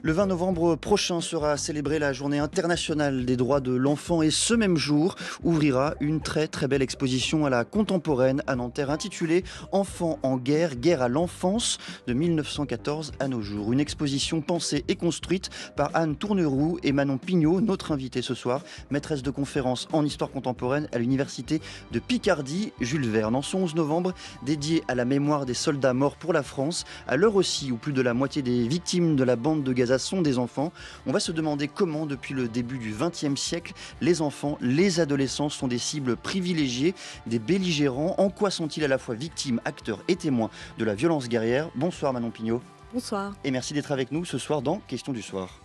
Le 20 novembre prochain sera célébrée la journée internationale des droits de l'enfant et ce même jour ouvrira une très belle exposition à la contemporaine à Nanterre intitulée Enfants en guerre, guerre à l'enfance de 1914 à nos jours. Une exposition pensée et construite par Anne Tourneroux et Manon Pignot, notre invitée ce soir, maîtresse de conférences en histoire contemporaine à l'université de Picardie, Jules Verne. En ce 11 novembre, dédié à la mémoire des soldats morts pour la France, à l'heure aussi où plus de la moitié des victimes de la bande de Gaza sont des enfants, on va se demander comment, depuis le début du XXe siècle, les enfants, les adolescents sont des cibles privilégiées, des belligérants. En quoi sont-ils à la fois victimes, acteurs et témoins de la violence guerrière? Bonsoir Manon Pignot. Bonsoir. Et merci d'être avec nous ce soir dans Question du soir.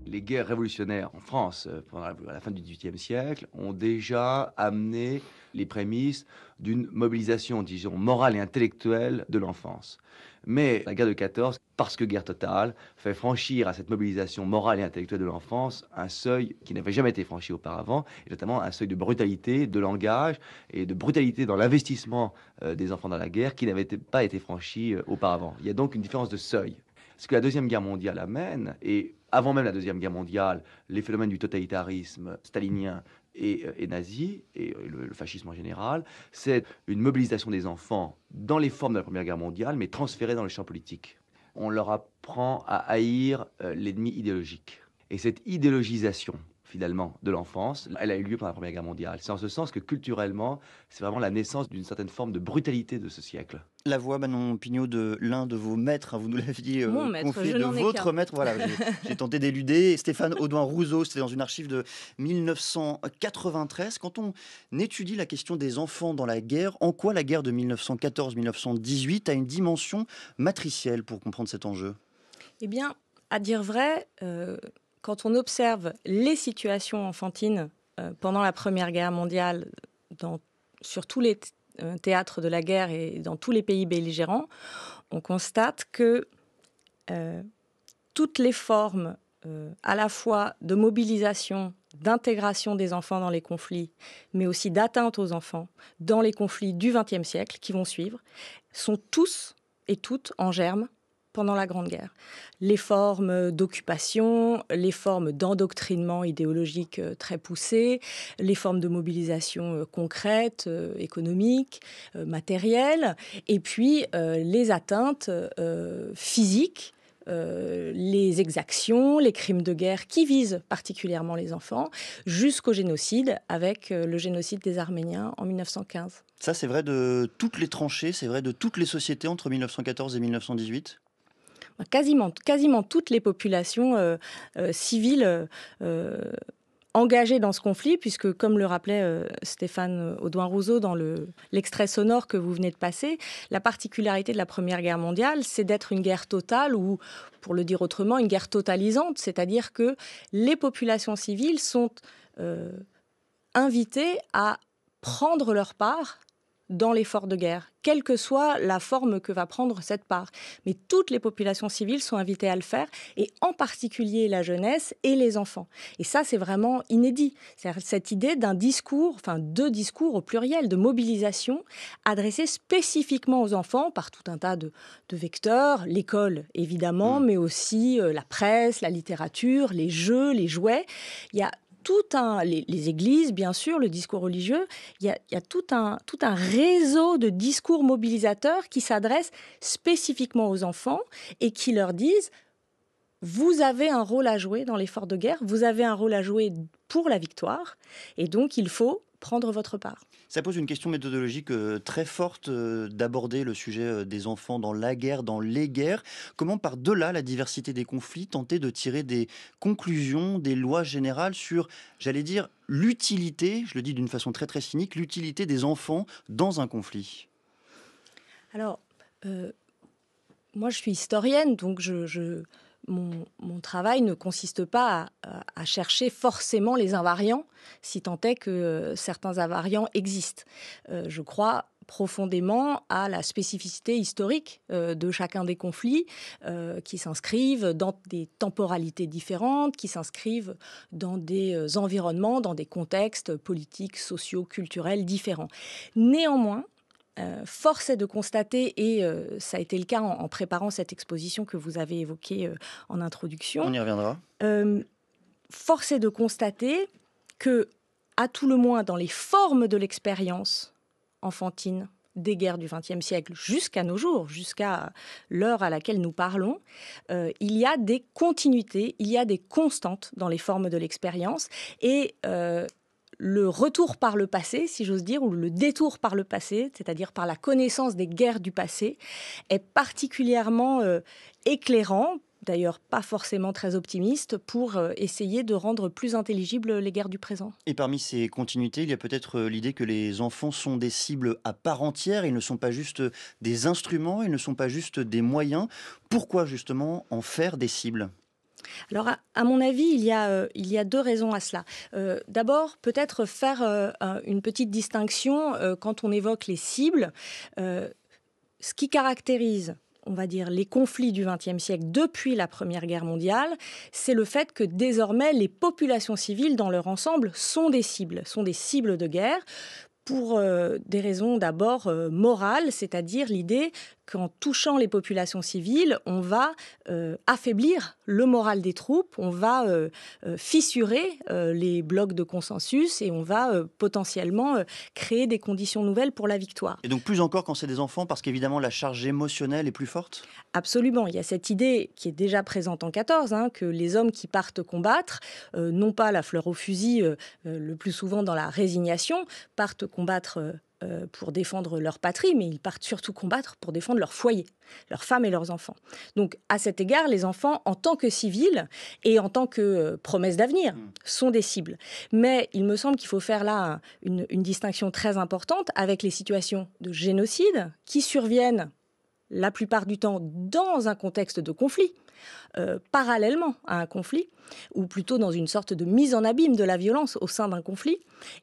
Les guerres révolutionnaires en France, pendant la fin du XVIIIe siècle, ont déjà amené les prémices d'une mobilisation, disons, morale et intellectuelle de l'enfance. Mais la guerre de 14, parce que guerre totale, fait franchir à cette mobilisation morale et intellectuelle de l'enfance un seuil qui n'avait jamais été franchi auparavant, et notamment un seuil de brutalité, de langage et de brutalité dans l'investissement des enfants dans la guerre qui n'avait pas été franchi auparavant. Il y a donc une différence de seuil. Ce que la Deuxième Guerre mondiale amène, et avant même la Deuxième Guerre mondiale, les phénomènes du totalitarisme stalinien et nazi, et le fascisme en général, c'est une mobilisation des enfants dans les formes de la Première Guerre mondiale, mais transférée dans le champ politique. On leur apprend à haïr l'ennemi idéologique. Et cette idéologisation, finalement, de l'enfance, elle a eu lieu pendant la Première Guerre mondiale. C'est en ce sens que, culturellement, c'est vraiment la naissance d'une certaine forme de brutalité de ce siècle. La voix, Manon Pignot, de l'un de vos maîtres, vous nous l'aviez Mon maître, confié, je de n'en ai votre qu'un. maître, voilà, j'ai tenté d'éluder. Stéphane Audouin-Rousseau, c'était dans une archive de 1993. Quand on étudie la question des enfants dans la guerre, en quoi la guerre de 1914-1918 a une dimension matricielle pour comprendre cet enjeu? Eh bien, à dire vrai, quand on observe les situations enfantines pendant la Première Guerre mondiale, sur tous les théâtres de la guerre et dans tous les pays belligérants, on constate que toutes les formes à la fois de mobilisation, d'intégration des enfants dans les conflits, mais aussi d'atteinte aux enfants dans les conflits du XXe siècle qui vont suivre, sont tous et toutes en germe pendant la Grande Guerre. Les formes d'occupation, les formes d'endoctrinement idéologique très poussées, les formes de mobilisation concrètes, économiques, matérielles, et puis les atteintes physiques, les exactions, les crimes de guerre qui visent particulièrement les enfants, jusqu'au génocide, avec le génocide des Arméniens en 1915. Ça, c'est vrai de toutes les tranchées, c'est vrai de toutes les sociétés entre 1914 et 1918? Quasiment toutes les populations civiles engagées dans ce conflit, puisque, comme le rappelait Stéphane Audouin-Rousseau dans l'extrait sonore que vous venez de passer, la particularité de la Première Guerre mondiale, c'est d'être une guerre totale, ou, pour le dire autrement, une guerre totalisante, c'est-à-dire que les populations civiles sont invitées à prendre leur part dans l'effort de guerre, quelle que soit la forme que va prendre cette part. Mais toutes les populations civiles sont invitées à le faire, et en particulier la jeunesse et les enfants. Et ça, c'est vraiment inédit. C'est-à-dire cette idée d'un discours, enfin deux discours au pluriel, de mobilisation, adressés spécifiquement aux enfants par tout un tas de vecteurs, l'école évidemment, mais aussi la presse, la littérature, les jeux, les jouets. Il y a les églises, bien sûr, le discours religieux, il y a tout un réseau de discours mobilisateurs qui s'adressent spécifiquement aux enfants et qui leur disent « Vous avez un rôle à jouer dans l'effort de guerre, vous avez un rôle à jouer pour la victoire, et donc il faut prendre votre part. » Ça pose une question méthodologique très forte d'aborder le sujet des enfants dans la guerre, dans les guerres. Comment, par-delà la diversité des conflits, tenter de tirer des conclusions, des lois générales sur, j'allais dire, l'utilité, je le dis d'une façon très cynique, l'utilité des enfants dans un conflit? Alors, moi je suis historienne, donc mon travail ne consiste pas à chercher forcément les invariants, si tant est que certains invariants existent. Je crois profondément à la spécificité historique de chacun des conflits qui s'inscrivent dans des temporalités différentes, qui s'inscrivent dans des environnements, dans des contextes politiques, sociaux, culturels différents. Néanmoins, force est de constater, et ça a été le cas en préparant cette exposition que vous avez évoquée en introduction. On y reviendra. Force est de constater que, à tout le moins dans les formes de l'expérience enfantine des guerres du XXe siècle jusqu'à nos jours, jusqu'à l'heure à laquelle nous parlons, il y a des continuités, il y a des constantes dans les formes de l'expérience, et le retour par le passé, si j'ose dire, ou le détour par le passé, c'est-à-dire par la connaissance des guerres du passé, est particulièrement éclairant, d'ailleurs pas forcément très optimiste, pour essayer de rendre plus intelligibles les guerres du présent. Et parmi ces continuités, il y a peut-être l'idée que les enfants sont des cibles à part entière, ils ne sont pas juste des instruments, ils ne sont pas juste des moyens. Pourquoi justement en faire des cibles ? Alors, à mon avis, il y a deux raisons à cela. D'abord, peut-être faire une petite distinction quand on évoque les cibles. Ce qui caractérise, on va dire, les conflits du XXe siècle depuis la Première Guerre mondiale, c'est le fait que désormais, les populations civiles dans leur ensemble sont des cibles de guerre, pour des raisons d'abord morales, c'est-à-dire l'idée qu'en touchant les populations civiles, on va affaiblir le moral des troupes, on va fissurer les blocs de consensus et on va potentiellement créer des conditions nouvelles pour la victoire. Et donc plus encore quand c'est des enfants, parce qu'évidemment la charge émotionnelle est plus forte ? Absolument, il y a cette idée qui est déjà présente en 14, que les hommes qui partent combattre, non pas la fleur au fusil, le plus souvent dans la résignation, partent combattre pour défendre leur patrie, mais ils partent surtout combattre pour défendre leur foyer, leurs femmes et leurs enfants. Donc, à cet égard, les enfants, en tant que civils et en tant que promesses d'avenir, sont des cibles. Mais il me semble qu'il faut faire là une distinction très importante avec les situations de génocide qui surviennent la plupart du temps dans un contexte de conflit, parallèlement à un conflit, ou plutôt dans une sorte de mise en abîme de la violence au sein d'un conflit.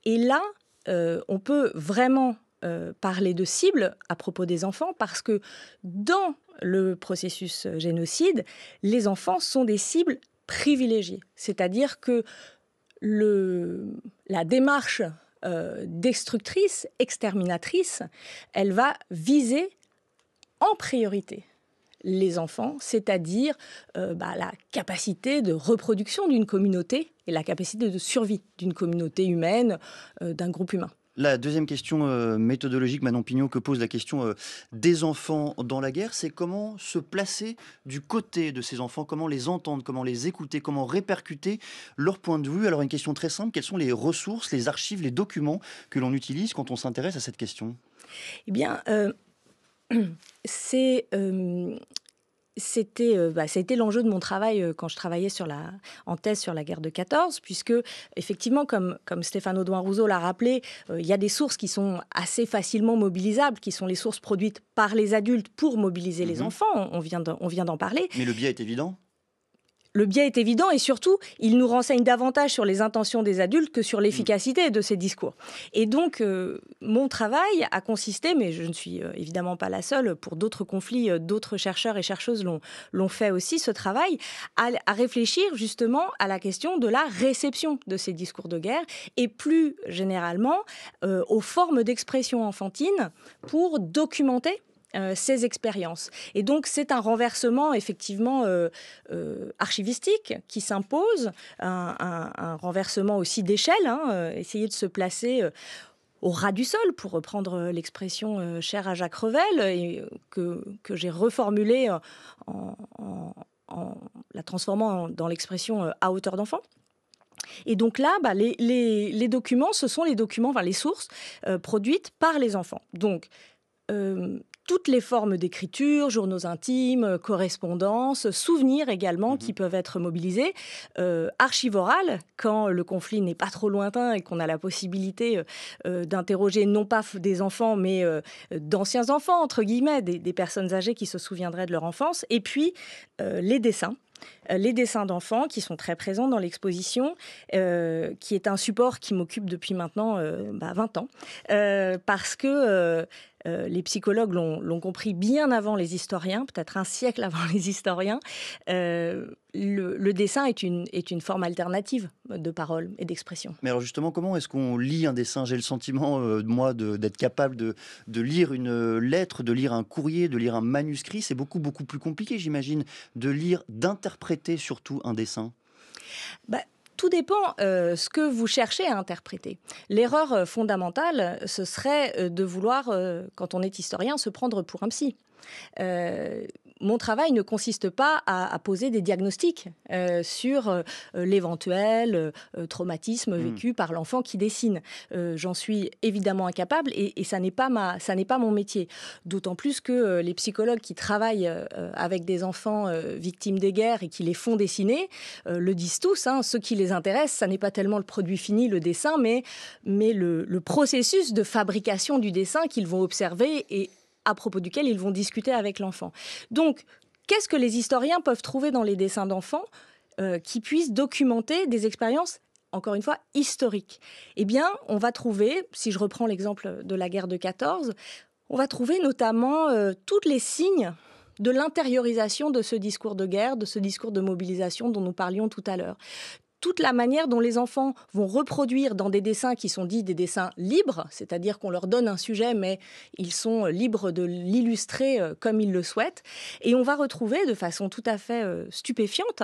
Et là, on peut vraiment parler de cible à propos des enfants, parce que dans le processus génocide, les enfants sont des cibles privilégiées. C'est-à-dire que la démarche destructrice, exterminatrice, elle va viser en priorité les enfants, c'est-à-dire la capacité de reproduction d'une communauté et la capacité de survie d'une communauté humaine, d'un groupe humain. La deuxième question méthodologique, Manon Pignot, que pose la question des enfants dans la guerre, c'est comment se placer du côté de ces enfants, comment les entendre, comment les écouter, comment répercuter leur point de vue. Alors une question très simple, quelles sont les ressources, les archives, les documents que l'on utilise quand on s'intéresse à cette question ? Eh bien, c'était l'enjeu de mon travail quand je travaillais en thèse sur la guerre de 14, puisque effectivement, comme Stéphane Audouin-Rousseau l'a rappelé, il y a des sources qui sont assez facilement mobilisables, qui sont les sources produites par les adultes pour mobiliser les enfants. On vient d'en parler. Mais le biais est évident ? Le biais est évident et surtout, il nous renseigne davantage sur les intentions des adultes que sur l'efficacité de ces discours. Et donc, mon travail a consisté, mais je ne suis évidemment pas la seule, pour d'autres conflits, d'autres chercheurs et chercheuses l'ont fait aussi, ce travail, à réfléchir justement à la question de la réception de ces discours de guerre et plus généralement aux formes d'expression enfantine pour documenter ces expériences. Et donc, c'est un renversement, effectivement, archivistique qui s'impose, un renversement aussi d'échelle, essayer de se placer au ras du sol, pour reprendre l'expression chère à Jacques Revel, et que j'ai reformulée en la transformant dans l'expression à hauteur d'enfant. Et donc là, les documents, ce sont les sources produites par les enfants. Donc, toutes les formes d'écriture, journaux intimes, correspondances, souvenirs également qui peuvent être mobilisés, archives orales, quand le conflit n'est pas trop lointain et qu'on a la possibilité d'interroger non pas des enfants, mais d'anciens enfants, entre guillemets, des personnes âgées qui se souviendraient de leur enfance, et puis les dessins. Les dessins d'enfants qui sont très présents dans l'exposition, qui est un support qui m'occupe depuis maintenant 20 ans, parce que Les psychologues l'ont compris bien avant les historiens, peut-être un siècle avant les historiens. Le dessin est une forme alternative de parole et d'expression. Mais alors justement, comment est-ce qu'on lit un dessin? J'ai le sentiment, moi, d'être capable de lire une lettre, de lire un courrier, de lire un manuscrit. C'est beaucoup, beaucoup plus compliqué, j'imagine, de lire, d'interpréter surtout un dessin. Tout dépend ce que vous cherchez à interpréter. L'erreur fondamentale, ce serait de vouloir, quand on est historien, se prendre pour un psy. Mon travail ne consiste pas à poser des diagnostics sur l'éventuel traumatisme vécu par l'enfant qui dessine. J'en suis évidemment incapable et ça n'est pas mon métier. D'autant plus que les psychologues qui travaillent avec des enfants victimes des guerres et qui les font dessiner le disent tous. Ce qui les intéresse, ça n'est pas tellement le produit fini, le dessin, mais le processus de fabrication du dessin qu'ils vont observer et à propos duquel ils vont discuter avec l'enfant. Donc, qu'est-ce que les historiens peuvent trouver dans les dessins d'enfants qui puissent documenter des expériences, encore une fois, historiques? Eh bien, on va trouver, si je reprends l'exemple de la guerre de 14, on va trouver notamment tous les signes de l'intériorisation de ce discours de guerre, de ce discours de mobilisation dont nous parlions tout à l'heure. Toute la manière dont les enfants vont reproduire dans des dessins qui sont dits des dessins libres, c'est-à-dire qu'on leur donne un sujet, mais ils sont libres de l'illustrer comme ils le souhaitent. Et on va retrouver de façon tout à fait stupéfiante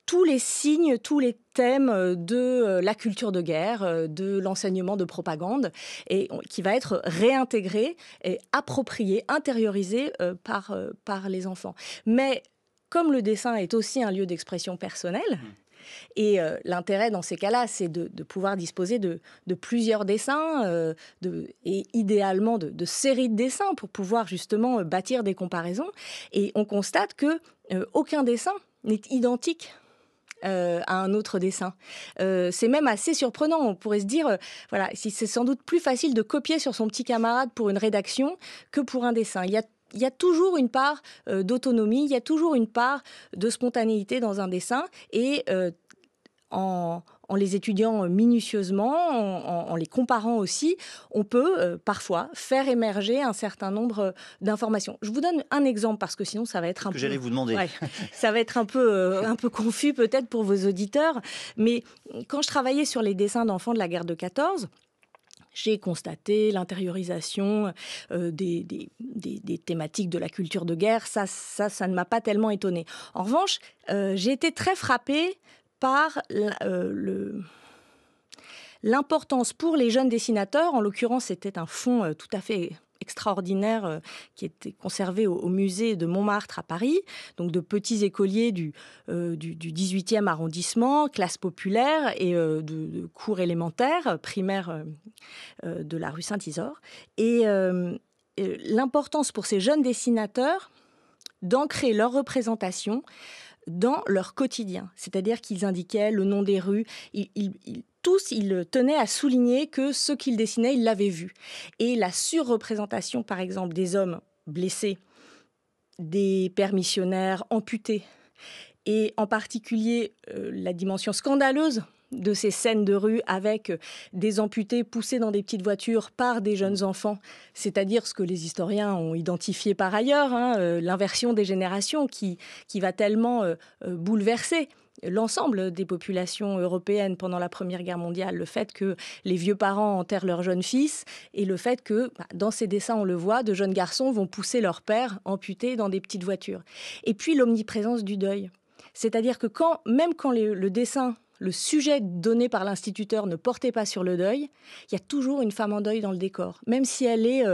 tous les signes, tous les thèmes de la culture de guerre, de l'enseignement de propagande, et qui va être réintégré et approprié, intériorisé par les enfants. Mais comme le dessin est aussi un lieu d'expression personnelle, et l'intérêt dans ces cas-là, c'est de pouvoir disposer de plusieurs dessins, et idéalement de séries de dessins pour pouvoir justement bâtir des comparaisons. Et on constate que aucun dessin n'est identique à un autre dessin. C'est même assez surprenant. On pourrait se dire, voilà, c'est sans doute plus facile de copier sur son petit camarade pour une rédaction que pour un dessin. Il y a toujours une part d'autonomie, il y a toujours une part de spontanéité dans un dessin. Et en les étudiant minutieusement, en les comparant aussi, on peut parfois faire émerger un certain nombre d'informations. Je vous donne un exemple parce que sinon ça va être un peu... J'allais vous demander. Ouais, ça va être un peu confus peut-être pour vos auditeurs. Mais quand je travaillais sur les dessins d'enfants de la guerre de 14, j'ai constaté l'intériorisation des thématiques de la culture de guerre. Ça ne m'a pas tellement étonnée. En revanche, j'ai été très frappée par l'importance pour les jeunes dessinateurs. En l'occurrence, c'était un fonds tout à fait extraordinaire qui était conservé au musée de Montmartre à Paris, donc de petits écoliers du 18e arrondissement, classe populaire et de cours élémentaires, primaires de la rue Saint-Isore. Et l'importance pour ces jeunes dessinateurs d'ancrer leur représentation dans leur quotidien. C'est-à-dire qu'ils indiquaient le nom des rues, tous, ils tenaient à souligner que ce qu'ils dessinaient, ils l'avaient vu. Et la surreprésentation, par exemple, des hommes blessés, des pères missionnaires amputés, et en particulier la dimension scandaleuse de ces scènes de rue avec des amputés poussés dans des petites voitures par des jeunes enfants, c'est-à-dire ce que les historiens ont identifié par ailleurs, l'inversion des générations qui va tellement bouleverser l'ensemble des populations européennes pendant la Première Guerre mondiale. Le fait que les vieux parents enterrent leurs jeunes fils et le fait que, dans ces dessins, on le voit, de jeunes garçons vont pousser leur père amputé dans des petites voitures. Et puis l'omniprésence du deuil. C'est-à-dire que même quand le dessin, le sujet donné par l'instituteur ne portait pas sur le deuil, il y a toujours une femme en deuil dans le décor. Même si elle est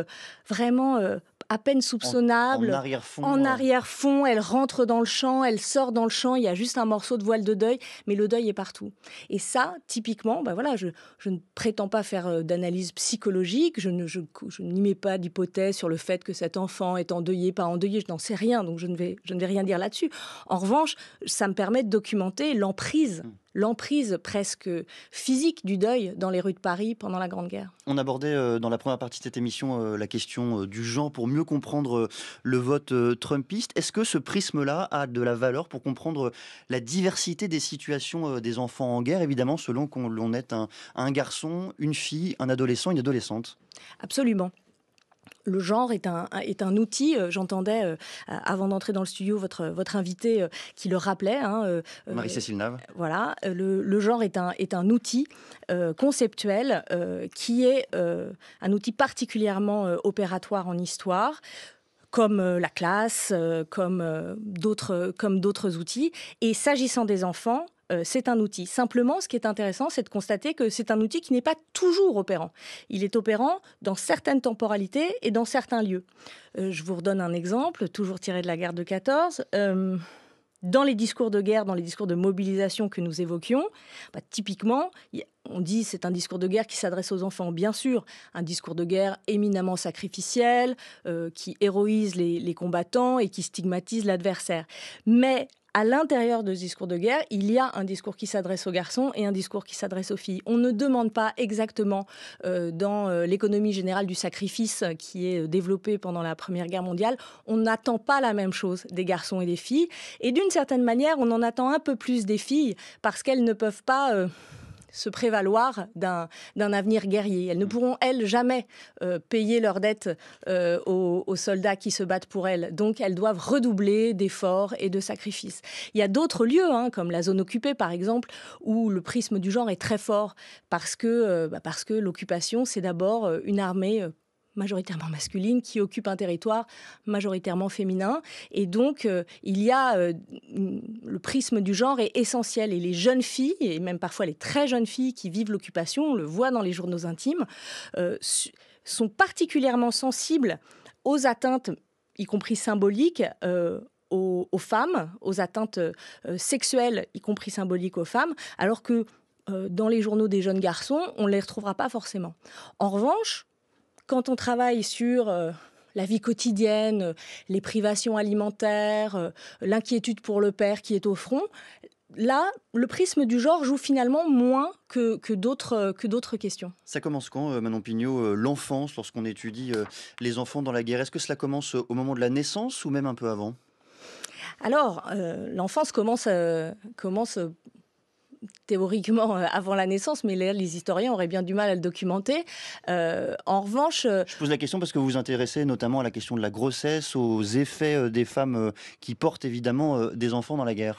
vraiment à peine soupçonnable. En arrière-fond. En arrière-fond, elle rentre dans le champ, elle sort dans le champ, il y a juste un morceau de voile de deuil, mais le deuil est partout. Et ça, typiquement, je ne prétends pas faire d'analyse psychologique, je n'y mets pas d'hypothèse sur le fait que cet enfant est endeuillé, pas endeuillé, je n'en sais rien, donc je ne vais rien dire là-dessus. En revanche, ça me permet de documenter l'emprise l'emprise presque physique du deuil dans les rues de Paris pendant la Grande Guerre. On abordait dans la première partie de cette émission la question du genre pour mieux comprendre le vote trumpiste. Est-ce que ce prisme-là a de la valeur pour comprendre la diversité des situations des enfants en guerre, évidemment selon qu'on l'on est un garçon, une fille, un adolescent, une adolescente? Absolument. Le genre est un outil. J'entendais, avant d'entrer dans le studio, votre invité qui le rappelait. Marie-Cécile Nave. Voilà, le genre est un outil conceptuel qui est un outil particulièrement opératoire en histoire, comme la classe, comme d'autres outils. Et s'agissant des enfants, c'est un outil. Simplement, ce qui est intéressant, c'est de constater que c'est un outil qui n'est pas toujours opérant. Il est opérant dans certaines temporalités et dans certains lieux. Je vous redonne un exemple, toujours tiré de la guerre de 14. Dans les discours de guerre, dans les discours de mobilisation que nous évoquions, typiquement, on dit c'est un discours de guerre qui s'adresse aux enfants. Bien sûr, un discours de guerre éminemment sacrificiel, qui héroïse les combattants et qui stigmatise l'adversaire. Mais à l'intérieur de ce discours de guerre, il y a un discours qui s'adresse aux garçons et un discours qui s'adresse aux filles. On ne demande pas exactement, dans l'économie générale du sacrifice qui est développée pendant la Première Guerre mondiale, on n'attend pas la même chose des garçons et des filles. Et d'une certaine manière, on en attend un peu plus des filles parce qu'elles ne peuvent pas se prévaloir d'un avenir guerrier. Elles ne pourront, elles, jamais payer leurs dettes aux soldats qui se battent pour elles. Donc, elles doivent redoubler d'efforts et de sacrifices. Il y a d'autres lieux, comme la zone occupée, par exemple, où le prisme du genre est très fort parce que l'occupation, c'est d'abord une armée majoritairement masculine, qui occupe un territoire majoritairement féminin. Et donc, le prisme du genre est essentiel. Et les jeunes filles, et même parfois les très jeunes filles qui vivent l'occupation, on le voit dans les journaux intimes, sont particulièrement sensibles aux atteintes, y compris symboliques, aux femmes, aux atteintes sexuelles, y compris symboliques aux femmes, alors que dans les journaux des jeunes garçons, on ne les retrouvera pas forcément. En revanche, quand on travaille sur la vie quotidienne, les privations alimentaires, l'inquiétude pour le père qui est au front, là, le prisme du genre joue finalement moins que d'autres questions. Ça commence quand, Manon Pignot, l'enfance, lorsqu'on étudie les enfants dans la guerre? Est-ce que cela commence au moment de la naissance ou même un peu avant? Alors, l'enfance commence théoriquement avant la naissance, mais là, les historiens auraient bien du mal à le documenter. En revanche... Je pose la question parce que vous vous intéressez notamment à la question de la grossesse, aux effets des femmes qui portent évidemment des enfants dans la guerre.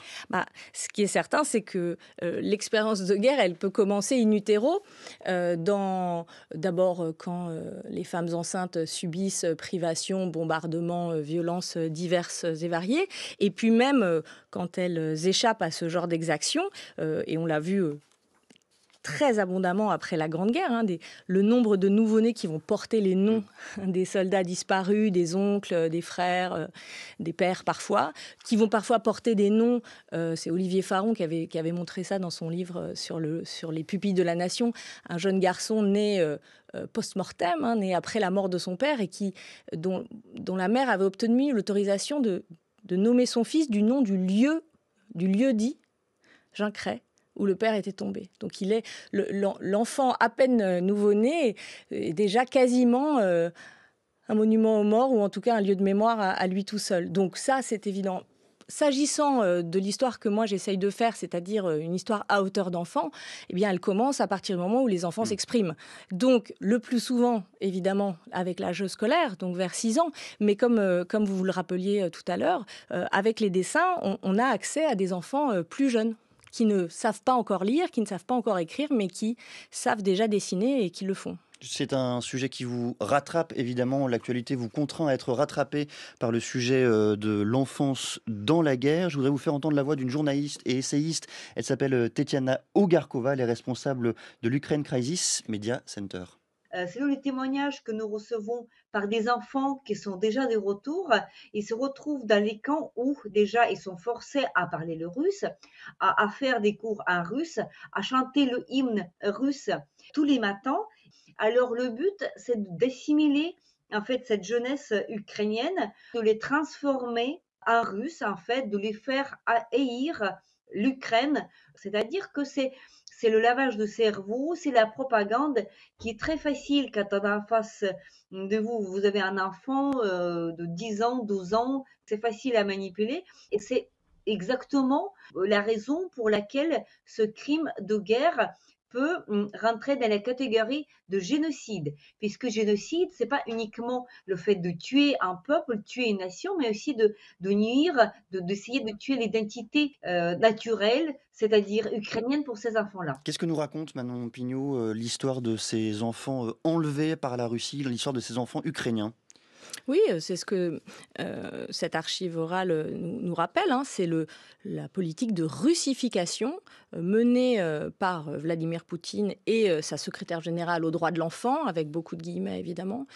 Ce qui est certain, c'est que l'expérience de guerre, elle peut commencer in utero, d'abord quand les femmes enceintes subissent privations, bombardements, violences diverses et variées, et puis même quand elles échappent à ce genre d'exactions, et on l'a vu très abondamment après la Grande Guerre, le nombre de nouveau-nés qui vont porter les noms des soldats disparus, des oncles, des frères, des pères parfois, qui vont parfois porter des noms, c'est Olivier Faron qui avait montré ça dans son livre sur les pupilles de la nation, un jeune garçon né post-mortem, né après la mort de son père, et dont la mère avait obtenu l'autorisation de nommer son fils du nom du lieu dit, Gincray, où le père était tombé. Donc il est l'enfant à peine nouveau-né est déjà quasiment un monument aux morts, ou en tout cas un lieu de mémoire à lui tout seul. Donc ça, c'est évident. S'agissant de l'histoire que moi j'essaye de faire, c'est-à-dire une histoire à hauteur d'enfant, eh bien elle commence à partir du moment où les enfants s'expriment. Donc le plus souvent, évidemment, avec l'âge scolaire, donc vers 6 ans, mais comme vous le rappeliez tout à l'heure, avec les dessins, on a accès à des enfants plus jeunes, qui ne savent pas encore lire, qui ne savent pas encore écrire, mais qui savent déjà dessiner et qui le font. C'est un sujet qui vous rattrape, évidemment, l'actualité vous contraint à être rattrapé par le sujet de l'enfance dans la guerre. Je voudrais vous faire entendre la voix d'une journaliste et essayiste. Elle s'appelle Tetiana Ogarkova, elle est responsable de l'Ukraine Crisis Media Center. Selon les témoignages que nous recevons par des enfants qui sont déjà de retour, ils se retrouvent dans les camps où déjà ils sont forcés à parler le russe, à faire des cours en russe, à chanter le hymne russe tous les matins. Alors le but, c'est d'assimiler en fait cette jeunesse ukrainienne, de les transformer en russes, en fait, de les faire haïr l'Ukraine, c'est-à-dire que c'est le lavage de cerveau, c'est la propagande qui est très facile quand on a en face de vous, vous avez un enfant de 10 ans, 12 ans, c'est facile à manipuler et c'est exactement la raison pour laquelle ce crime de guerre peut rentrer dans la catégorie de génocide, puisque génocide, c'est pas uniquement le fait de tuer un peuple, tuer une nation, mais aussi de nuire, d'essayer de tuer l'identité naturelle, c'est-à-dire ukrainienne pour ces enfants-là. Qu'est-ce que nous raconte Manon Pignot, l'histoire de ces enfants enlevés par la Russie, l'histoire de ces enfants ukrainiens? Oui, c'est ce que cette archive orale nous rappelle, hein, c'est la politique de russification menée par Vladimir Poutine et sa secrétaire générale aux droits de l'enfant, avec beaucoup de guillemets évidemment,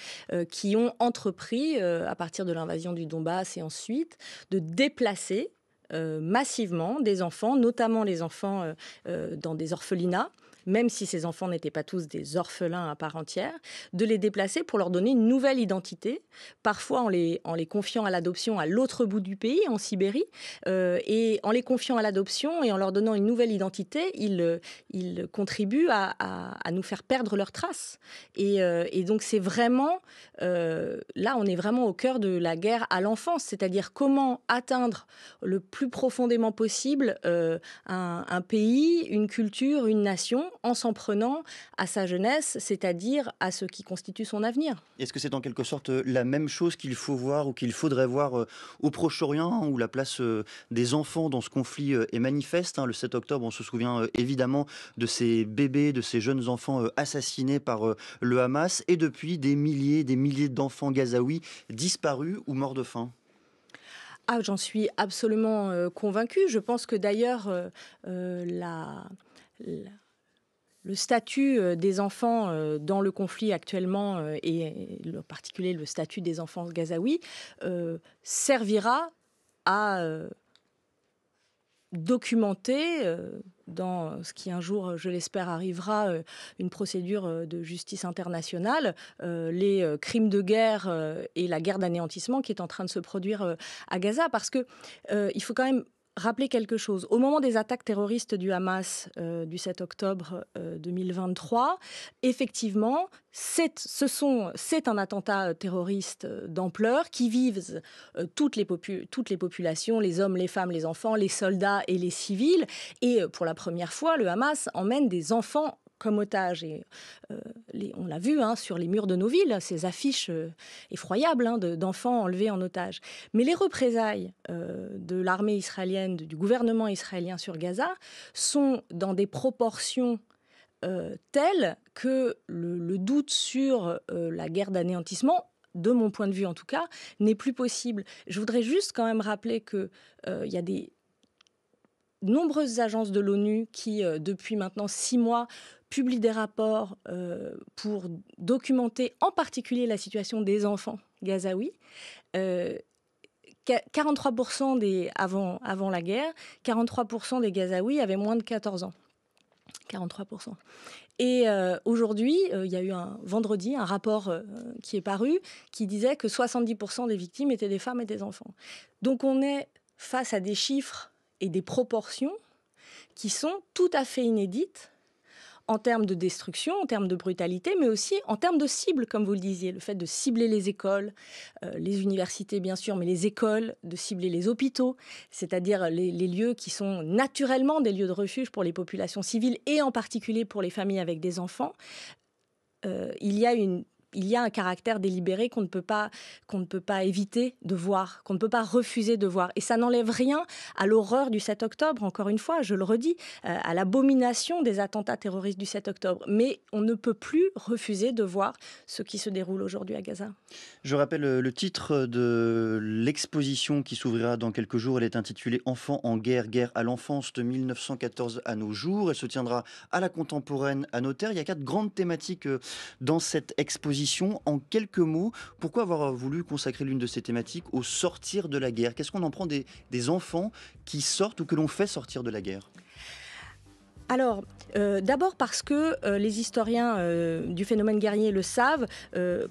qui ont entrepris, à partir de l'invasion du Donbass et ensuite, de déplacer massivement des enfants, notamment les enfants dans des orphelinats, même si ces enfants n'étaient pas tous des orphelins à part entière, de les déplacer pour leur donner une nouvelle identité, parfois en les confiant à l'adoption à l'autre bout du pays, en Sibérie, et en les confiant à l'adoption et en leur donnant une nouvelle identité, ils contribuent à nous faire perdre leurs traces. Et donc c'est vraiment, là on est vraiment au cœur de la guerre à l'enfance, c'est-à-dire comment atteindre le plus profondément possible un pays, une culture, une nation, en s'en prenant à sa jeunesse, c'est-à-dire à ce qui constitue son avenir. Est-ce que c'est en quelque sorte la même chose qu'il faut voir ou qu'il faudrait voir au Proche-Orient, où la place des enfants dans ce conflit est manifeste, hein. Le 7 octobre, on se souvient évidemment de ces bébés, de ces jeunes enfants assassinés par le Hamas, et depuis des milliers d'enfants gazaouis disparus ou morts de faim. Ah, j'en suis absolument convaincue. Je pense que d'ailleurs, le statut des enfants dans le conflit actuellement, et en particulier le statut des enfants gazaouis, servira à documenter, dans ce qui un jour, je l'espère, arrivera, une procédure de justice internationale, les crimes de guerre et la guerre d'anéantissement qui est en train de se produire à Gaza. Parce que il faut quand même rappeler quelque chose. Au moment des attaques terroristes du Hamas du 7 octobre 2023, effectivement, c'est un attentat terroriste d'ampleur qui vise toutes les populations, les hommes, les femmes, les enfants, les soldats et les civils. Et pour la première fois, le Hamas emmène des enfants comme otages. Et on l'a vu sur les murs de nos villes, ces affiches effroyables d'enfants enlevés en otages. Mais les représailles de l'armée israélienne, du gouvernement israélien sur Gaza, sont dans des proportions telles que le doute sur la guerre d'anéantissement, de mon point de vue en tout cas, n'est plus possible. Je voudrais juste quand même rappeler qu'il y a des nombreuses agences de l'ONU qui, depuis maintenant 6 mois, publient des rapports pour documenter en particulier la situation des enfants gazaouis. 43% avant la guerre, 43% des Gazaouis avaient moins de 14 ans. 43%. Et aujourd'hui, il y a eu vendredi un rapport qui est paru qui disait que 70% des victimes étaient des femmes et des enfants. Donc on est face à des chiffres et des proportions qui sont tout à fait inédites en termes de destruction, en termes de brutalité, mais aussi en termes de cible, comme vous le disiez. Le fait de cibler les écoles, les universités bien sûr, mais les écoles, de cibler les hôpitaux, c'est-à-dire les lieux qui sont naturellement des lieux de refuge pour les populations civiles et en particulier pour les familles avec des enfants. Il y a un caractère délibéré qu'on ne peut pas éviter de voir, qu'on ne peut pas refuser de voir. Et ça n'enlève rien à l'horreur du 7 octobre, encore une fois, je le redis, à l'abomination des attentats terroristes du 7 octobre. Mais on ne peut plus refuser de voir ce qui se déroule aujourd'hui à Gaza. Je rappelle le titre de l'exposition qui s'ouvrira dans quelques jours. Elle est intitulée « Enfants en guerre, guerre à l'enfance de 1914 à nos jours ». Elle se tiendra à la Contemporaine à Notaire. Il y a 4 grandes thématiques dans cette exposition. En quelques mots, pourquoi avoir voulu consacrer l'une de ces thématiques au sortir de la guerre? Qu'est-ce qu'on en prend des enfants qui sortent ou que l'on fait sortir de la guerre? Alors, d'abord parce que les historiens du phénomène guerrier le savent,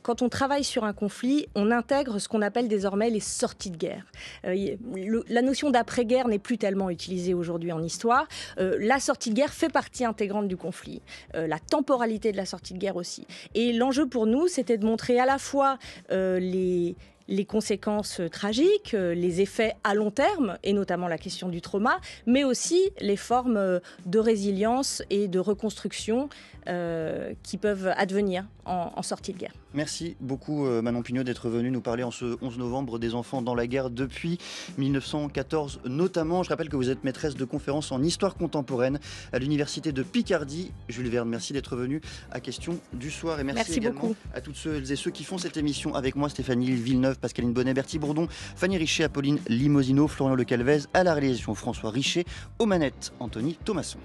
quand on travaille sur un conflit, on intègre ce qu'on appelle désormais les sorties de guerre. La notion d'après-guerre n'est plus tellement utilisée aujourd'hui en histoire. La sortie de guerre fait partie intégrante du conflit, la temporalité de la sortie de guerre aussi. Et l'enjeu pour nous, c'était de montrer à la fois les conséquences tragiques, les effets à long terme, et notamment la question du trauma, mais aussi les formes de résilience et de reconstruction qui peuvent advenir en sortie de guerre. Merci beaucoup Manon Pignot d'être venue nous parler en ce 11 novembre des enfants dans la guerre depuis 1914 notamment. Je rappelle que vous êtes maîtresse de conférences en histoire contemporaine à l'université de Picardie. Jules Verne, merci d'être venu à Question du soir et merci également beaucoup à toutes celles et ceux qui font cette émission avec moi, Stéphanie Villeneuve, Pascaline Bonnet, Bertie Bourdon, Fanny Richet, Apolline Limosino, Florian Le Calvez, à la réalisation François Richet, aux manettes Anthony Thomasson.